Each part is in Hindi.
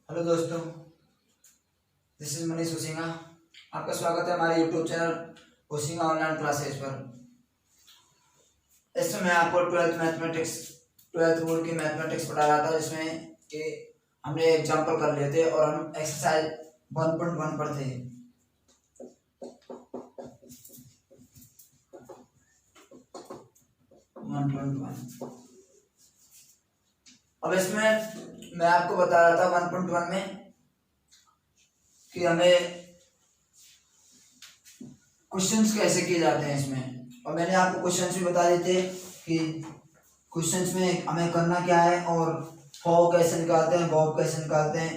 हेलो दोस्तों, दिस इज मनीष उसिंगा। आपका स्वागत है हमारे यूट्यूब चैनल उसिंगा ऑनलाइन क्लासेस पर। इसमें मैं आपको ट्वेल्थ बोर्ड की मैथमेटिक्स पढ़ा रहा था, जिसमें कि हमने एग्जाम्पल कर लिए थे और हम एक्सरसाइज 1.1 पर थे। अब इसमें मैं आपको बता रहा था 1.1 में कि हमें क्वेश्चंस कैसे किए जाते हैं इसमें, और मैंने आपको क्वेश्चंस भी बता दिए थे कि क्वेश्चंस में हमें करना क्या है और फॉर कैसे निकालते हैं, बॉब कैसे निकालते हैं।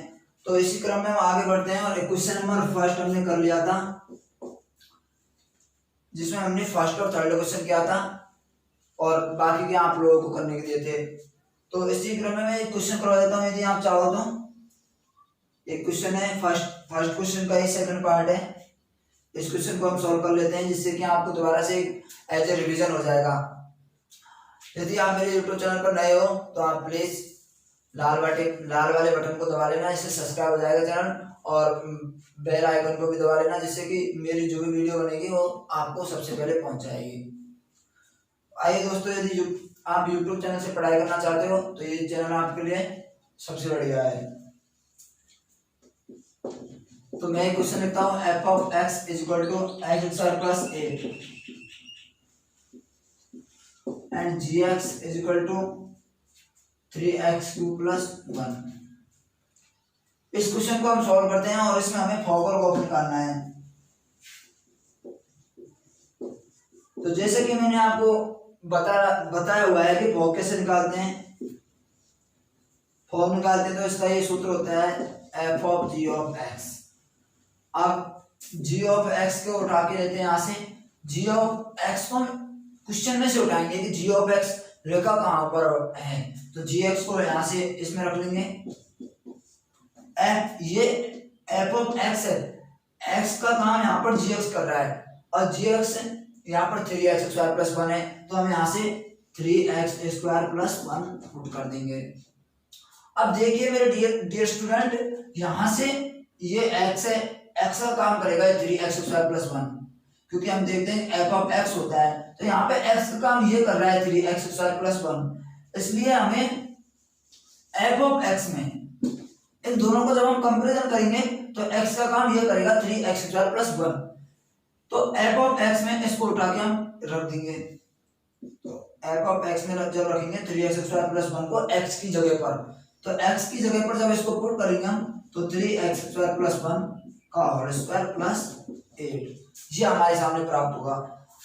तो इसी क्रम में हम आगे बढ़ते हैं और क्वेश्चन नंबर फर्स्ट हमने कर लिया था, जिसमें हमने फर्स्ट और थर्ड क्वेश्चन किया था और बाकी के आप लोगों को करने के दिए थे। तो इसी क्रम में मैं एक क्वेश्चन करवा देता हूँ यदि आप चाहो तो। एक क्वेश्चन है, फर्स्ट क्वेश्चन का ही सेकंड पार्ट है। इस क्वेश्चन को हम सॉल्व कर लेते हैं, जिससे कि आपको दोबारा से एज ए रिवीजन हो जाएगा। यदि आप मेरे यूट्यूब चैनल पर नए हो तो आप प्लीज लाल वाले बटन को दबा लेना, इससे सब्सक्राइब हो जाएगा चैनल, और बेल आइकन को भी दबा लेना, जिससे कि मेरी जो भी वीडियो बनेगी वो आपको सबसे पहले पहुंच जाएगी। आइए दोस्तों, यदि आप यूट्यूब चैनल से पढ़ाई करना चाहते हो तो ये चैनल आपके लिए सबसे बढ़िया है। तो मैं क्वेश्चन लिखता हूँ, F of X is equal to X square plus 8 and G X is equal to 3x cube plus 1। इस क्वेश्चन को हम सॉल्व करते हैं और इसमें हमें फॉर को निकालना है। तो जैसे कि मैंने आपको बताया हुआ है कि फॉर कैसे निकालते हैं। फॉर निकालते हैं तो इसका ये सूत्र होता है F of G of X. अब जी ऑफ एक्स को उठा के लेते हैं यहाँ से। जी ऑफ एक्स को क्वेश्चन में से उठाएंगे कि जी ऑफ एक्स रेखा कहाँ पर है, तो जी एक्स को यहाँ से इसमें रख लेंगे। ये एफ ऑफ एक्स है, एक्स का काम यहाँ पर जी एक्स कर रहा है और जी एक्स यहाँ पर 3x स्क्वायर प्लस 1 है, तो हम यहाँ से 3x स्क्वायर प्लस 1 पुट कर देंगे। अब देखिए मेरे डियर स्टूडेंट, यहाँ से ये x है, x का काम करेगा 3x स्क्वायर प्लस 1, क्योंकि हम देखते हैं एफ ऑफ एक्स होता है, तो यहाँ पे x का काम ये कर रहा है 3x स्क्वायर प्लस 1। इसलिए हमें एफ ऑफ एक्स में इन दोनों को जब हम कंपेरिजन करेंगे तो x का काम ये करेगा 3x स्क्वायर प्लस 1। तो एफ ऑफ एक्स में इसको उठा के हम रख देंगे। तो एफ ऑफ एक्स में जब रखेंगे 3x स्क्वायर प्लस 1 को x की जगह पर, तो x की जगह पर जब इसको पुट करेंगे हम तो 3x स्क्वायर प्लस 1 का होल स्क्वायर प्लस 8 ये हमारे सामने प्राप्त होगा।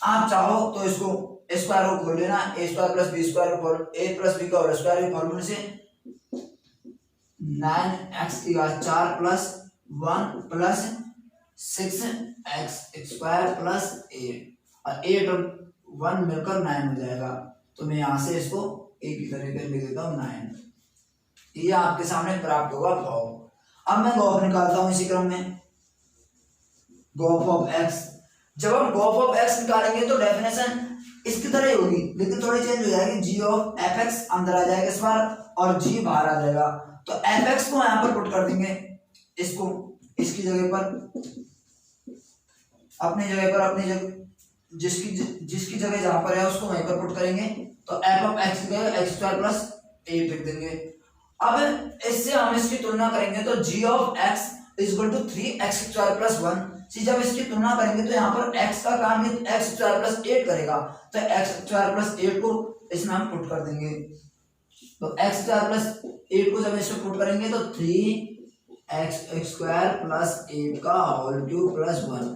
आप चाहो तो इसको स्क्वायर को खोल लेना, a square plus B square a plus B का होल स्क्वायर के फॉर्मूले से 9x की घात 4 plus 1 plus 6x square plus 8 और 8 और 1 मिलकर 9 हो जाएगा। तो मैं यहाँ से इसको एक ही तरीके से लिख देता हूँ 9। ये आपके सामने प्राप्त होगा फॉर्म। अब मैं गॉफ निकालता हूँ इसी क्रम में। गॉफ ऑफ एक्स, जब हम गॉफ ऑफ एक्स निकालेंगे तो डेफिनेशन इसकी तरह ही होगी, लेकिन थोड़ी चेंज हो जाएगी। जी ऑफ एफ एक्स अंदर आ जाएगा इस बार और जी बाहर आ जाएगा। तो एफ एक्स को यहाँ पर पुट कर देंगे, इसको इसकी जगह पर अपनी जगह जिसकी जगह जहां पर है उसको वहीं पर पुट करेंगे। तो एफ ऑफ एक्स की जगह एक्स स्क्वायर प्लस 8 लिख देंगे। अब इससे हम इसकी तुलना करेंगे तो G of X is equal to 3x square plus 1। जब इसकी तुलना करेंगे तो यहाँ पर x का काम x स्क्वायर प्लस 8 करेगा, तो x स्क्वायर प्लस 8 को इसमें हम पुट कर देंगे। तो x स्क्वायर प्लस 8 को जब इसमें पुट करेंगे तो 3x स्क्वायर प्लस 8 का होल क्यूब प्लस 1।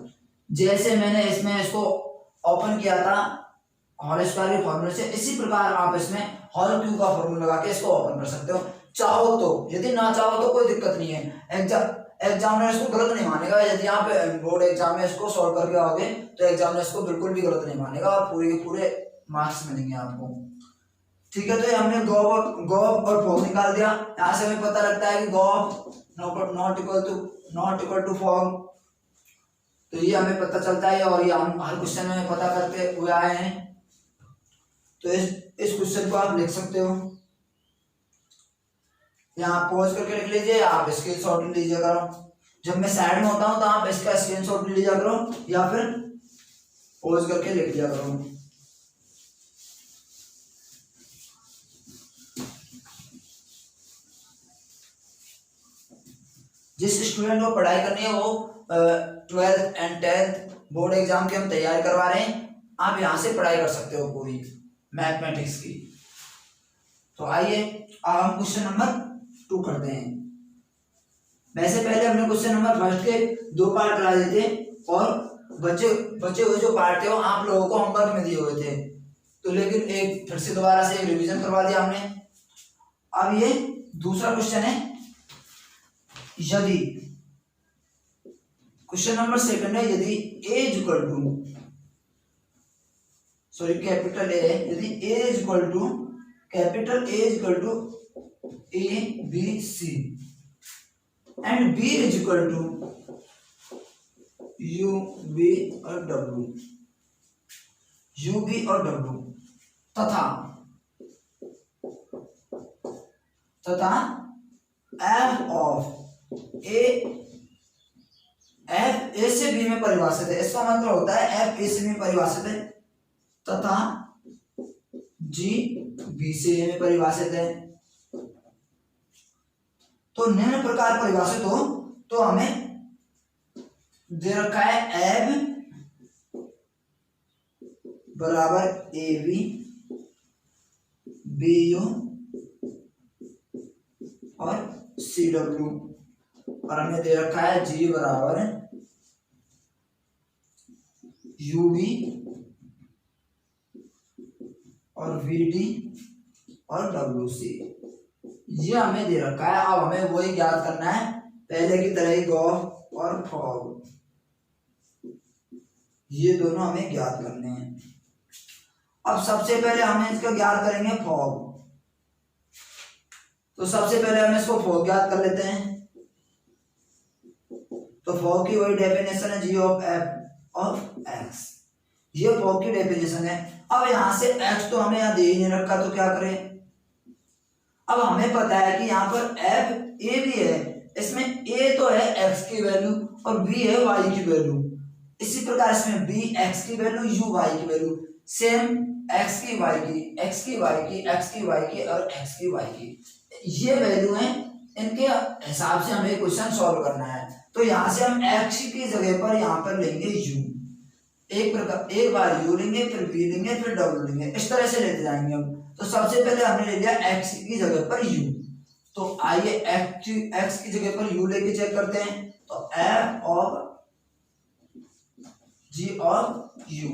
जैसे मैंने इसमें इसको ओपन किया था होल स्क्वायर के फॉर्मूले से, इसी प्रकार आप इसमें होल क्यूब का फॉर्मूला लगा के इसको ओपन कर सकते हो चाहो तो। यदि ना चाहो तो कोई दिक्कत नहीं है, एग्जामिनर इसको गलत नहीं मानेगा। यदि आप बोर्ड एग्जाम में इसको सॉल्व करके आओगे तो एग्जामिनर इसको बिल्कुल भी गलत नहीं मानेगा और पूरे के पूरे मार्क्स मिलेंगे आपको। ठीक है, तो हमने गॉफ और फॉर्म निकाल दिया। यहाँ से हमें पता लगता है कि G O F not equal to form, तो ये हमें पता चलता है और ये हम हर क्वेश्चन में पता करते हुए आए हैं। तो इस क्वेश्चन को आप लिख सकते हो। यहाँ पॉज करके लिख लीजिए, आप स्क्रीनशॉट ले लीजिए करो। जब मैं साइड में होता हूँ तो आप इसका स्क्रीनशॉट ले लीजिए करो या फिर पॉज करके लिख लिया करो। जिस स्टूडेंट को पढ़ाई करनी है वो 12th and 10th board exam की हम तैयारी करवा रहे हैं, आप यहाँ से पढ़ाई कर सकते हो पूरी मैथमेटिक्स की। तो आइए अब हम क्वेश्चन नंबर 2 करते हैं। वैसे पहले हमने क्वेश्चन नंबर फर्स्ट के 2 पार्ट करा देते और बचे हुए जो पार्ट थे वो आप लोगों को होमवर्क में दिए हुए थे, तो लेकिन एक फिर से दोबारा से रिवीजन करवा दिया हमने। अब ये दूसरा क्वेश्चन है, यदि क्वेश्चन नंबर 2 है, यदि a equal to sorry capital A है, यदि a equal to capital A equal to A B C and B is equal to U B और W, U B और W तथा f of A f A से B में परिभाषित है, इसका मतलब होता है f A से B में परिभाषित है तथा G B से A में परिभाषित है। तो निम्न प्रकार परिभाषित हो तो हमें दे रखा है एब बराबर AB BU और CW और हमें दे रखा है G बराबर UB और VD और WC, ये हमें दे रखा है। अब हमें वही ज्ञात करना है पहले की तरह ही गॉस और फॉग, ये दोनों हमें ज्ञात करने हैं। अब सबसे पहले हमें इसका ज्ञात करेंगे फॉग, तो सबसे पहले हम इसको फॉग ज्ञात कर लेते हैं। तो फॉग की वही डेफिनेशन है G of F of X, ये फॉग की डेफिनेशन है। अब यहां से X तो हमें यहाँ दे ही नहीं रखा, तो क्या करें। अब हमें पता है कि यहाँ पर F A भी है, इसमें A तो है X की वैल्यू और B है Y की वैल्यू, इसी प्रकार इसमें B X की वैल्यू U Y की वैल्यू, सेम X की Y की X की Y की X की Y की और X की Y की, ये वैल्यू है, इनके हिसाब से हमें क्वेश्चन सॉल्व करना है। तो यहाँ से हम X की जगह पर यहाँ पर लेंगे U, एक बार U लेंगे, फिर B लेंगे, फिर W लेंगे, इस तरह से लेते जाएंगे हम। तो सबसे पहले हमने ले लिया X की जगह पर U, तो आइए X की जगह पर U लेके चेक करते हैं। तो F of G of U,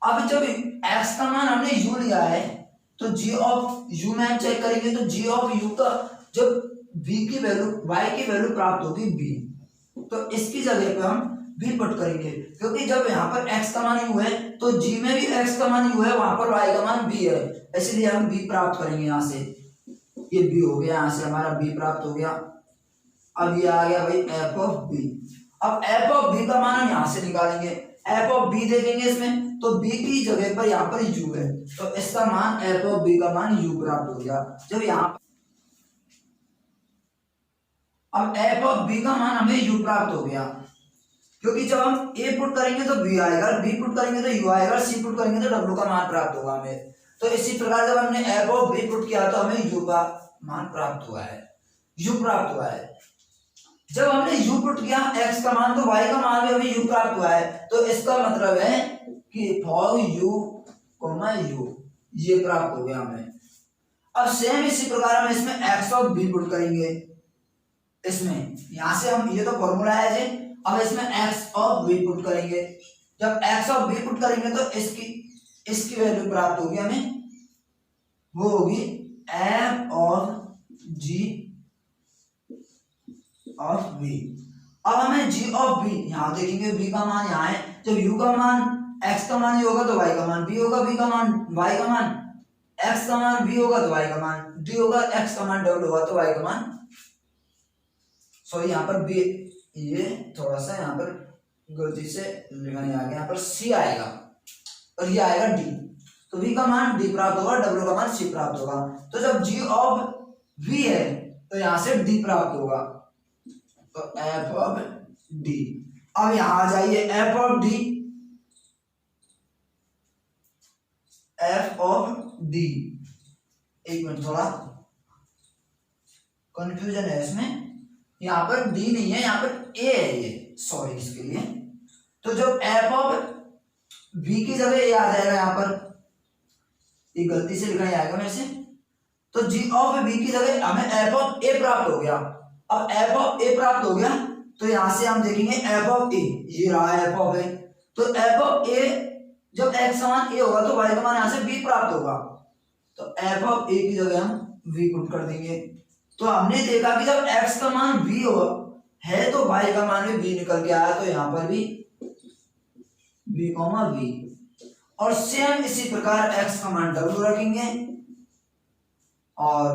अब जब X का मान हमने U लिया है तो G ऑफ U में हम चेक करेंगे, तो G ऑफ U का जब B की वैल्यू Y की वैल्यू प्राप्त होगी B, तो इसकी जगह पे हम B पुट करेंगे, क्योंकि जब यहाँ पर X का मान U है तो G में भी X का मान U है, वहां पर Y का मान B है, इसलिए हम B प्राप्त करेंगे। यहाँ से ये B हो गया, यहाँ से हमारा B प्राप्त हो गया। अब ये आ गया भाई F ऑफ B। अब F ऑफ B का मान हम यहाँ से निकालेंगे, F ऑफ B देखेंगे इसमें, तो B की जगह पर यहाँ पर U है, तो इसका मान F ऑफ B का मान U प्राप्त हो गया। जब यहाँ अब F ऑफ B का मान हमें U प्राप्त हो गया, क्योंकि जब हम A पुट करेंगे तो B आएगा, B पुट करेंगे तो U आएगा, C पुट करेंगे तो W का मान प्राप्त होगा हमें। तो इसी प्रकार जब हमने F ऑफ B पुट किया तो हमें U का मान प्राप्त हुआ है, U प्राप्त हुआ है। जब हमने U पुट किया X का मान, तो Y का मान भी हमें U प्राप्त हुआ है, तो इसका मतलब है कि फॉर U, U ये प्राप्त हो गया हमें। अब सेम इसी प्रकार हम इसमें X ऑफ B पुट करेंगे, इसमें यहां से हम, ये तो फॉर्मूला है जी, अब इसमें X ऑफ B पुट करेंगे। जब X ऑफ B पुट करेंगे तो इसकी वैल्यू प्राप्त होगी हमें, वो होगी F of G of B। अब हमें G ऑफ B यहाँ देखेंगे, B का मान यहाँ है, जब U का मान X का मान ही होगा तो Y का मान B होगा, B का मान Y का मान X का मान B होगा तो Y का मान D होगा, X का मान W होगा तो Y का मान, सॉरी यहाँ पर B, ये थोड़ा सा यहाँ पर गलती से लिखा नहीं आ गया, यहाँ पर C आएगा और ये आएगा D, तो V का मान D प्राप्त होगा, W का मान C प्राप्त होगा। तो जब G ऑफ v है तो यहाँ से d प्राप्त होगा, तो f ऑफ d। अब यहाँ आ जाइए f of d, f of d, एक मिनट थोड़ा कंफ्यूजन है इसमें, यहाँ पर d नहीं है, यहाँ पर a है, ये सॉरी इसके लिए। तो जब f ऑफ v की जगह a आ जाएगा, यहाँ पर ये गलती से लिखा जाएगा मेरे से, तो g ऑफ v की जगह हमें f ऑफ a प्राप्त हो गया। अब f ऑफ a प्राप्त हो गया तो यहां से हम देखेंगे f ऑफ a, ये रहा f ऑफ a, तो f ऑफ a जब x समान a होगा तो y का मान यहां से b प्राप्त होगा, तो f ऑफ a की जगह हम v पुट कर देंगे। तो हमने देखा कि जब x का मान v हो है तो y का मान भी v निकल के आया, तो यहाँ पर भी v, v। और सेम इसी प्रकार x का मान w रखेंगे और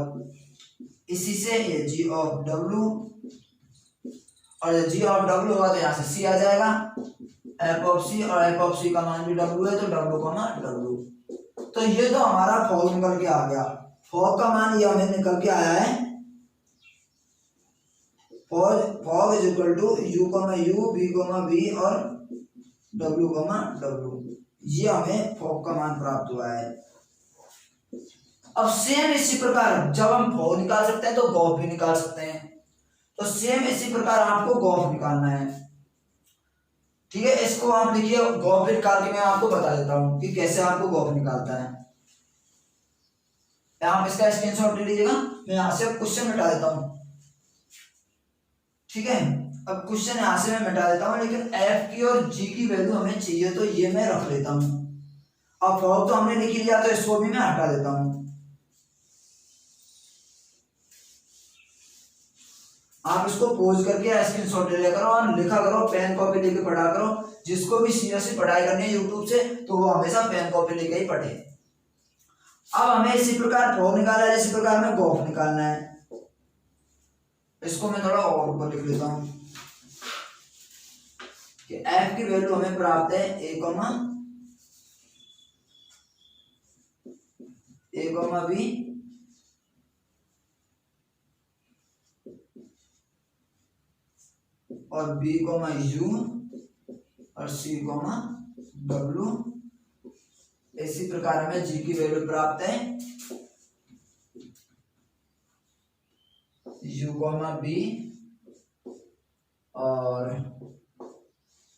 इसी से ये g ऑफ w, और g ऑफ w होगा तो यहाँ से c आ जाएगा, f ऑफ c, और f ऑफ c का मान भी w है तो w, w। तो ये तो हमारा फॉग निकल के आ गया। फॉग का मान ये हमें निकल के आया है, F O G is equal to u, v, v और w, w। ये हमें फॉग का मान प्राप्त हुआ है। अब सेम इसी प्रकार जब हम फॉग निकाल सकते हैं तो गॉफ भी निकाल सकते हैं, तो सेम इसी प्रकार आपको गॉफ निकालना है। ठीक है, इसको आप देखिए गॉफ निकाल के मैं आपको बता देता हूं कि कैसे आपको गॉफ निकालता है। आप इसका स्क्रीनशॉट ले लीजिएगा, मैं यहां से क्वेश्चन मिटा देता हूं। ठीक है, अब क्वेश्चन यहां से मैं मिटा देता हूं, लेकिन f की और g की वैल्यू हमें चाहिए तो ये मैं रख लेता हूं। अब फॉग तो हमने लिख लिया तो इसको भी मैं हटा देता हूं। आप इसको पोज करके स्क्रीनशॉट ले लिया करो और लिखा करो, पेन कॉपी लेके पढ़ा करो। जिसको भी सीरियसली पढ़ाई करनी है यूट्यूब से तो वो हमेशा पेन कॉपी लेके ही पढ़े। अब हमें इसी प्रकार फॉग निकालना है, इसी प्रकार हमें गॉफ निकालना है। इसको मैं थोड़ा और ऊपर लिख लेता हूं कि f की वैल्यू हमें प्राप्त है a, b और b, u और c, w। इसी प्रकार हमें g की वैल्यू प्राप्त है u, b और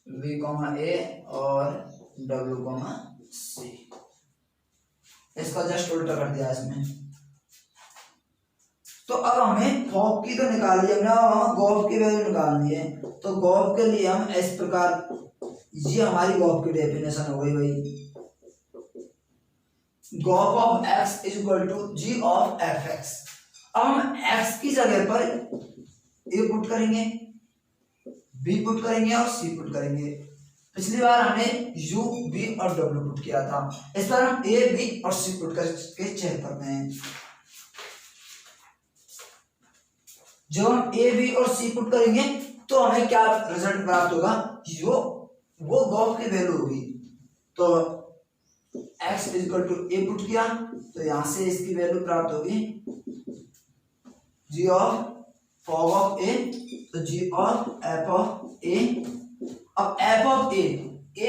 v, a और w, c। इसका जस्ट उल्टा कर दिया इसमें। तो अब हमें फॉग की तो निकाल ली हमने, अब गॉफ की वैल्यू निकालनी है। तो गॉफ के लिए हम इस प्रकार, ये हमारी गॉफ की डेफिनेशन हो गई भाई, G O F of x is equal to g of fx। अब हम x की जगह पर a पुट करेंगे, b पुट करेंगे और c पुट करेंगे। पिछली बार हमने u, b और w पुट किया था, इस बार हम a, b और c पुट करके चेक करते हैं। जब हम a, b और c पुट करेंगे तो हमें क्या रिजल्ट प्राप्त होगा, जो वो गॉफ की वैल्यू होगी। तो x is equal to a put किया तो यहां से इसकी वैल्यू प्राप्त होगी g of fog of a, तो g of f of a। अब f ऑफ a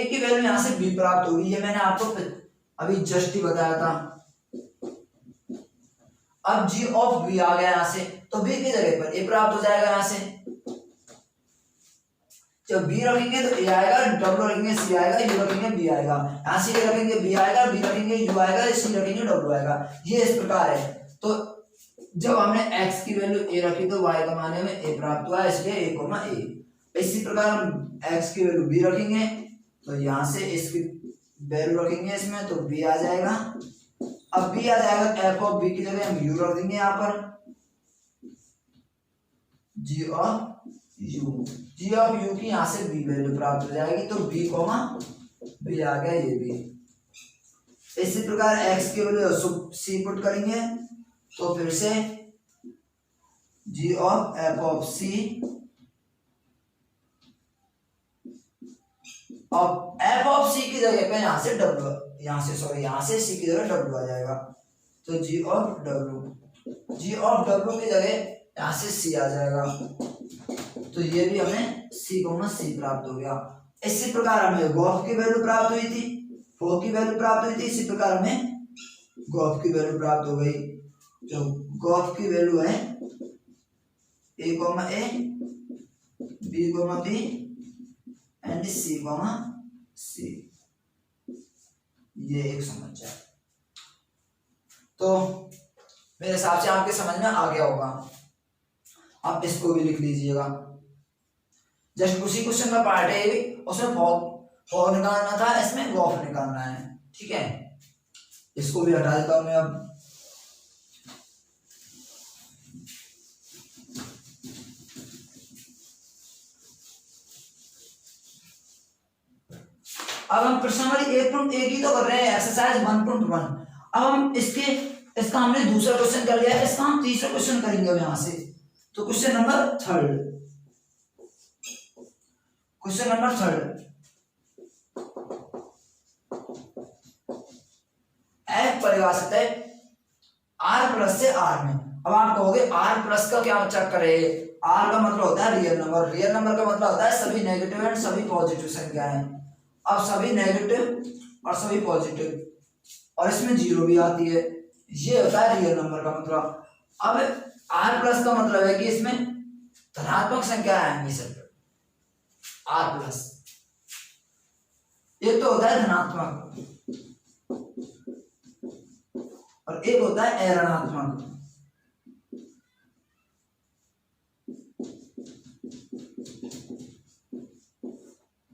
की वैल्यू यहां से b प्राप्त होगी, ये मैंने आपको अभी जस्ट ही बताया था। अब g ऑफ b आ गया यहां से, तो b की जगह पर a प्राप्त हो जाएगा यहां से। जब b रखेंगे तो a आएगा, w रखेंगे c आएगा, u रखेंगे b आएगा, यहाँ c रखेंगे b आएगा, b रखेंगे u आएगा, c रखेंगे w आएगा। ये इस प्रकार है। तो जब हमने x की वैल्यू a रखी तो y का मान हमें a प्राप्त हुआ, इसलिए a, a। इसी प्रकार हम x की वैल्यू b रखेंगे तो यहाँ से इसकी वैल्यू रखेंगे इसमें, तो b आ जाएगा। अब b आ जाएगा, f ऑफ b की जगह हम u रख देंगे यहाँ पर, g ऑफ u की यहाँ से b वैल्यू प्राप्त हो जाएगी, तो b, b आ गया ये भी। इसी प्रकार x की वैल्यू c पुट करेंगे तो फिर से g of f of c, अब f ऑफ c की जगह पे यहाँ से c की जगह w आ जाएगा, तो g of w। G of W की जगह यहाँ से सी आ जाएगा, तो ये भी हमें सी कोमा सी प्राप्त हो गया। इसी प्रकार हमें गॉफ की वैल्यू प्राप्त हुई थी, फोर की वैल्यू प्राप्त हुई थी, इसी प्रकार हमें गॉफ की वैल्यू प्राप्त हो गई। जो गॉफ की वैल्यू है A comma A, B comma B and C comma C, ये एक समस्या है। तो मेरे हिसाब से आपके समझ में आ गया होगा, आप इसको भी लिख लीजिएगा। जस्ट उसी क्वेश्चन का पार्ट है, उसमें फॉग निकालना था, इसमें गॉफ निकालना है, ठीक है। इसको भी हटा देता हूं मैं। अब हम प्रश्न नंबर 1.1 ही तो कर रहे हैं, एक्सरसाइज 1.1। अब हम इसका हमने दूसरा क्वेश्चन कर लिया है, इसका हम तीसरा क्वेश्चन करेंगे यहां से। तो क्वेश्चन नंबर थर्ड, एफ परिभाषित है आर प्लस से आर में। अब आप कहोगे आर प्लस का क्या चक्कर है? आर का मतलब होता है रियल नंबर, रियल नंबर का मतलब होता है सभी नेगेटिव एंड सभी पॉजिटिव संख्याएं। अब सभी नेगेटिव और सभी पॉजिटिव, और इसमें जीरो भी आती है, ये होता है रियल नंबर का मतलब। अब आर प्लस का मतलब है कि इसमें धनात्मक संख्या आएंगी सर, आर प्लस एक तो होता है धनात्मक और एक होता है ऋणात्मक।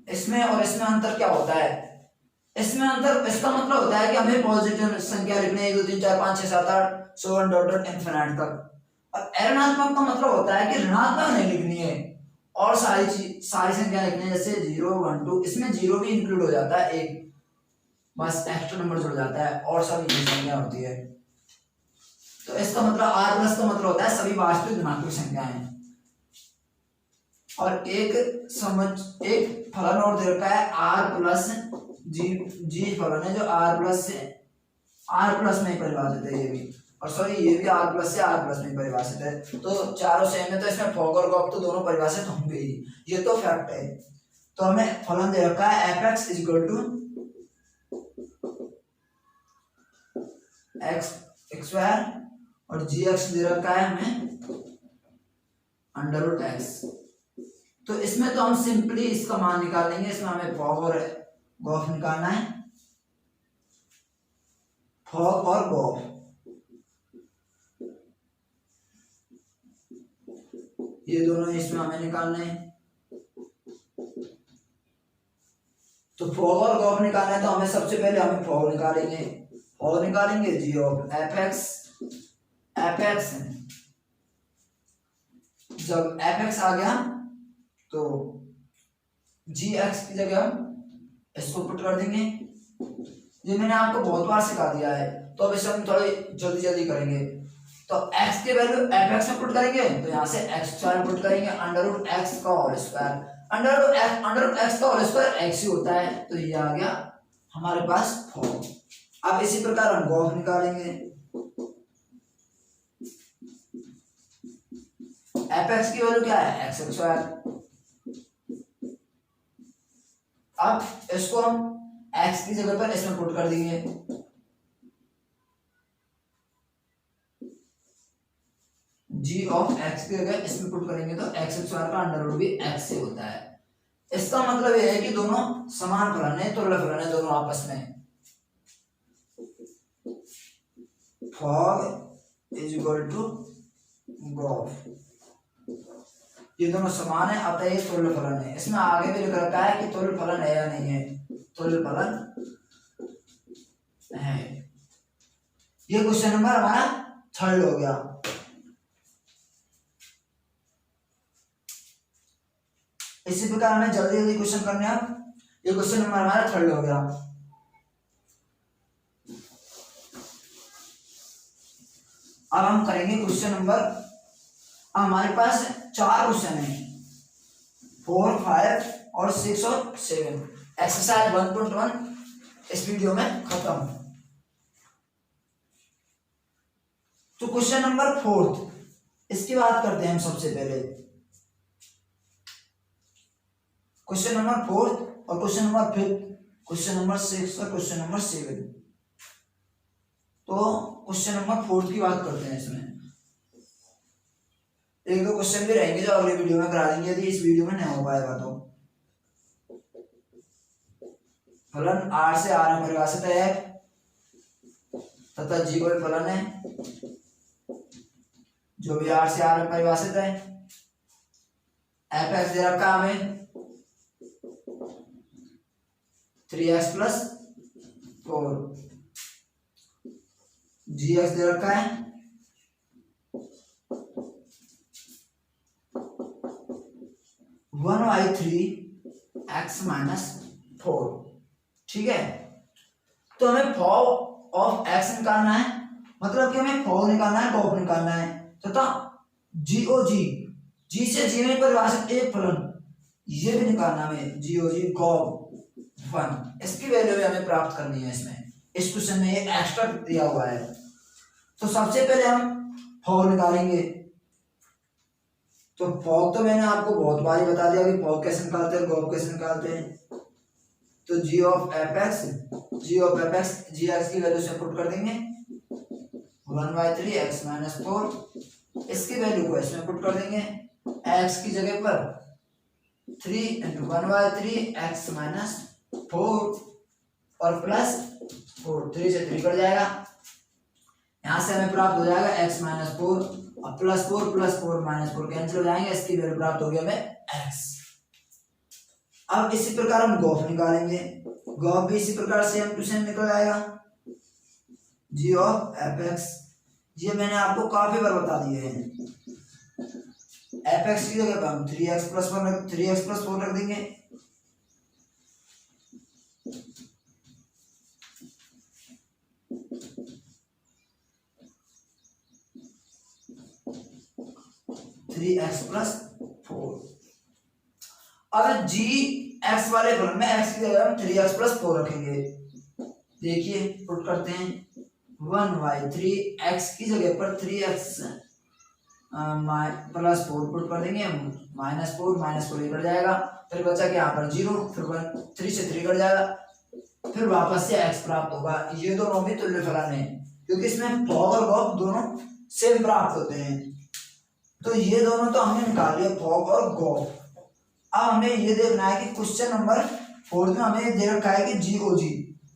इसमें और इसमें अंतर क्या होता है? इसमें अंतर, इसका मतलब होता है कि हमें पॉजिटिव संख्या लिखनी है 1 2 3 4 5 6 7 8 so on dot dot infinite तक। और ऋणात्मक का मतलब होता है कि ऋणात्मक नहीं लिखनी है और सारी संख्या लिखनी है, जैसे 0 1 2, इसमें जीरो भी इंक्लूड हो जाता है, एक बस एक्स्ट्रा नंबर जुड़ जाता है और सभी संख्या होती है। तो इसका मतलब आर प्लस का मतलब होता है सभी वास्तविक धनात्मक संख्याएं। और एक फलन और दे रखा है आर प्लस जी फलन है, जो आर प्लस में परिभाषित है ये भी, और सॉरी ये भी आर प्लस में परिभाषित है। तो चारों सेम है, तो इसमें फॉग और गॉफ तो दोनों परिभाषित होंगे ही, ये तो फैक्ट है। तो हमें फलन दे रखा है F X is equal to X square और जी एक्स दे रखा है हमें अंडर रूट एक्स। तो इसमें तो हम सिंपली इसका मान निकाल लेंगे, इसमें हमें फॉग और गॉफ निकालना है, फॉग और गॉफ। ये दोनों इसमें हमें निकालने हैं। तो फॉग और गॉफ निकालना है, तो हमें सबसे पहले हमें फॉग निकालेंगे जी ऑफ एफ एक्स। जब एफ एक्स आ गया तो जी एक्स की जगह इसको पुट कर देंगे। ये मैंने आपको बहुत बार सिखा दिया है, तो अब इसे हम थोड़ी जल्दी करेंगे। तो x के वैल्यू एफ एक्स में पुट करेंगे, तो यहाँ से एक्स स्क्वायर पुट करेंगे अंडर रूट एक्स का whole square. Under root X का होल स्क्वायर एक्स ही होता है, तो ये आ गया हमारे पास फॉर्म। अब इसी प्रकार हम गॉफ निकालेंगे। एफ एक्स की वैल्यू क्या है? X square. अब इसको हम x की जगह पर इसमें पुट कर देंगे, g ऑफ x की जगह इसमें पुट करेंगे, तो x स्क्वायर का अंडर रूट भी x से होता है। इसका मतलब यह है कि दोनों समान फलन है, तुल्य फलन है दोनों आपस में। Fog is equal to gof, ये दोनों समान है, अतः ये तुल्य फलन है। इसमें आगे भी लिख रखा है कि तुल्य फलन है या नहीं है, तुल्य फलन है। ये क्वेश्चन नंबर हमारा थर्ड हो गया। इसी प्रकार हमें जल्दी क्वेश्चन करने हैं। ये क्वेश्चन नंबर हमारा थर्ड हो गया। अब हम करेंगे क्वेश्चन नंबर, हमारे पास 4 क्वेश्चन है, 4 5 और 6 और 7। एक्सरसाइज 1.1 इस वीडियो में खत्म। तो क्वेश्चन नंबर 4 इसकी बात करते हैं हम सबसे पहले। क्वेश्चन नंबर 4 और क्वेश्चन नंबर 5, क्वेश्चन नंबर 6 और क्वेश्चन नंबर 7। तो क्वेश्चन नंबर 4 की बात करते हैं। इसमें एक दो क्वेश्चन भी रहेंगे जो अगले वीडियो में करा देंगे यदि इस वीडियो में नहीं हो पाएगा तो। फलन R से R में परिभाषित है तथा G कोई फलन है जो भी R से R में परिभाषित है। f(x) दे रखा हमें 3x + 4, gx दे रखा है 1/3x - 4। ठीक है, तो हमें फॉ ऑफ x निकालना है, मतलब कि हमें फॉ निकालना है, गॉफ निकालना है तथा जी से जी में परिभाषित एक फलन ये भी निकालना हमें, GOG गॉफ 1, इसकी वैल्यू भी हमें प्राप्त करनी है। इसमें इस क्वेश्चन में ये एक्स्ट्रा दिया हुआ है। तो सबसे पहले हम फॉ निकालेंगे। तो फॉ तो मैंने आपको बहुत बार ही बता दिया कि फॉ कैसे निकालते हैं, गॉफ कैसे निकालते हैं। तो g ऑफ fx gx की वैल्यू से पुट कर देंगे 1/3x - 4, इसकी वैल्यू को इसमें पुट कर देंगे, x की जगह पर 3 × 1/3x - 4 और प्लस 4, 3 से 3 कट जाएगा, यहाँ से हमें प्राप्त हो जाएगा x - 4 और +4 -4 कैंसिल हो जाएंगे, इसकी वैल्यू प्राप्त होगी हमें x। अब इसी प्रकार हम गॉफ निकालेंगे, गॉफ भी इसी प्रकार सेम टू सेम निकल आएगा। g ऑफ fx ये मैंने आपको काफी बार बता दिए हैं। fx की जगह पर हम 3x + 4 रख देंगे, अब जी एक्स वाले फलन में x की जगह हम 3x + 4 रखेंगे। देखिए पुट करते हैं 1/3x की जगह पर 3x + 4 पुट कर देंगे, -4 ये कट जाएगा, फिर बचा कि यहाँ पर 0, फिर 3 से 3 कट जाएगा, फिर वापस से x प्राप्त होगा। ये दोनों भी तुल्य फलन है क्योंकि इसमें फॉ और गॉफ दोनों सेम प्राप्त होते हैं। तो ये दोनों तो हमने निकाल लिया, फॉ और गॉफ। अब हमें ये देखना है कि क्वेश्चन नंबर 4 में हमें दे रखा है कि GOG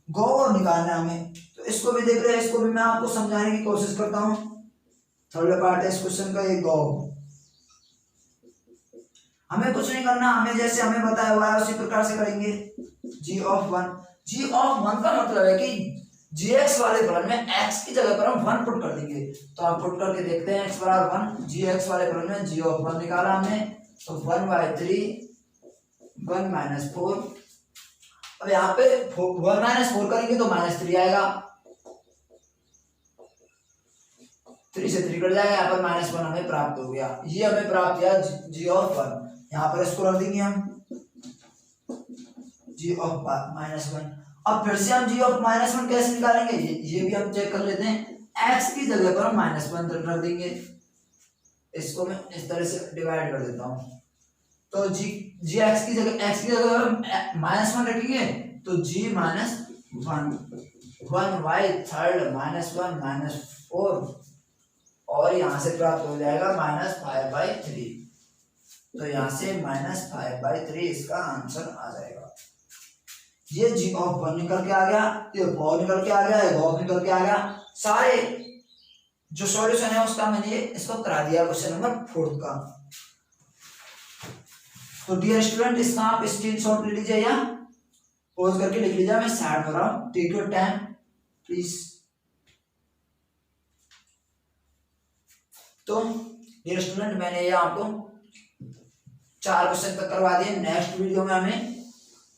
गॉफ निकालना है हमें, तो इसको भी देख रहे हैं, इसको भी मैं आपको समझाने की कोशिश करता हूँ। थर्ड पार्ट है इस क्वेश्चन का, ये गॉफ। हमें कुछ नहीं करना, हमें जैसे हमें बताया हुआ है उसी प्रकार से करेंगे। g ऑफ 1 का मतलब है कि gx वाले फलन में x की जगह पर हम 1 पुट कर देंगे। तो हम पुट करके देखते हैं x = 1, gx वाले फलन में g ऑफ 1 निकाला हमने, तो 1/3 1 - 4। अब यहाँ पे 1 - 4 करेंगे तो -3 आएगा, 3 से 3 कट जाएगा, यहाँ पर -1 हमें प्राप्त हो गया। ये हमें प्राप्त किया g ऑफ 1, यहाँ पर इसको रख देंगे हम g ऑफ -1। अब फिर से हम g ऑफ -1 कैसे निकालेंगे, ये भी हम चेक कर लेते हैं। x की जगह पर हम -1 रख देंगे, इसको मैं इस तरह से डिवाइड कर देता हूँ। तो x की जगह हम -1 रखेंगे, तो g - 1 1/3 -1 -4 और यहाँ से प्राप्त हो जाएगा -5/3। तो यहाँ से -5/3 इसका आंसर आ जाएगा। ये g ऑफ 1 निकल के आ गया, ये फॉ निकल के आ गया, ये गॉफ निकल के आ गया। सारे जो सॉल्यूशन है उसका मैंने इसको करा दिया क्वेश्चन नंबर 4 का। तो डियर स्टूडेंट इसका आप स्क्रीनशॉट ले लीजिए या पॉज करके लिख लीजिए, मैं स्टार्ट कर रहा हूं, टेक योर टाइम प्लीज। तो डियर स्टूडेंट मैंने ये आपको 4 क्वेश्चन तक करवा दिए। नेक्स्ट वीडियो में हमें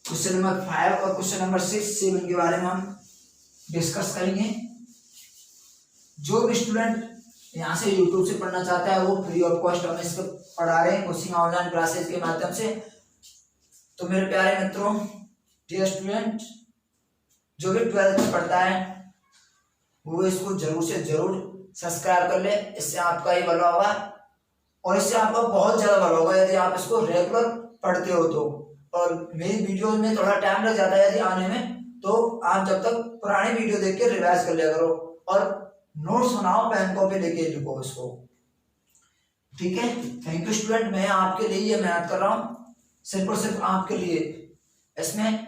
क्वेश्चन नंबर 5 और क्वेश्चन नंबर 6 7 के बारे में हम डिस्कस करेंगे। जो भी स्टूडेंट यहाँ से यूट्यूब से पढ़ना चाहता है वो फ्री ऑफ कॉस्ट हम इसको पढ़ा रहे हैं कोचिंग ऑनलाइन क्लासेस के माध्यम से। तो मेरे प्यारे मित्रों, डियर स्टूडेंट, जो भी 12th में पढ़ता है वो इसको जरूर से जरूर सब्सक्राइब कर ले, इससे आपका ही भला होगा और इससे आपका बहुत ज्यादा भला होगा यदि आप इसको रेगुलर पढ़ते हो तो। और मेरी वीडियो में थोड़ा टाइम लग जाता है यदि आने में, तो आप जब तक पुरानी वीडियो देख के रिवाइज कर लिया करो और नोट्स बनाओ, पेन कॉपी लेके लिखो इसको, ठीक है। थैंक यू स्टूडेंट, मैं आपके लिए ये मेहनत कर रहा हूँ, सिर्फ और सिर्फ आपके लिए, इसमें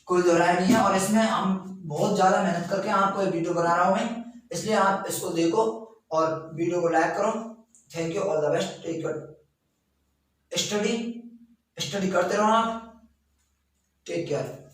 कोई दो राय नहीं है। और इसमें हम बहुत ज्यादा मेहनत करके आपको ये वीडियो बना रहा हूँ मैं, इसलिए आप इसको देखो और वीडियो को लाइक करो। Thank you, all the best, take care, study करते रहो आप, टेक केयर।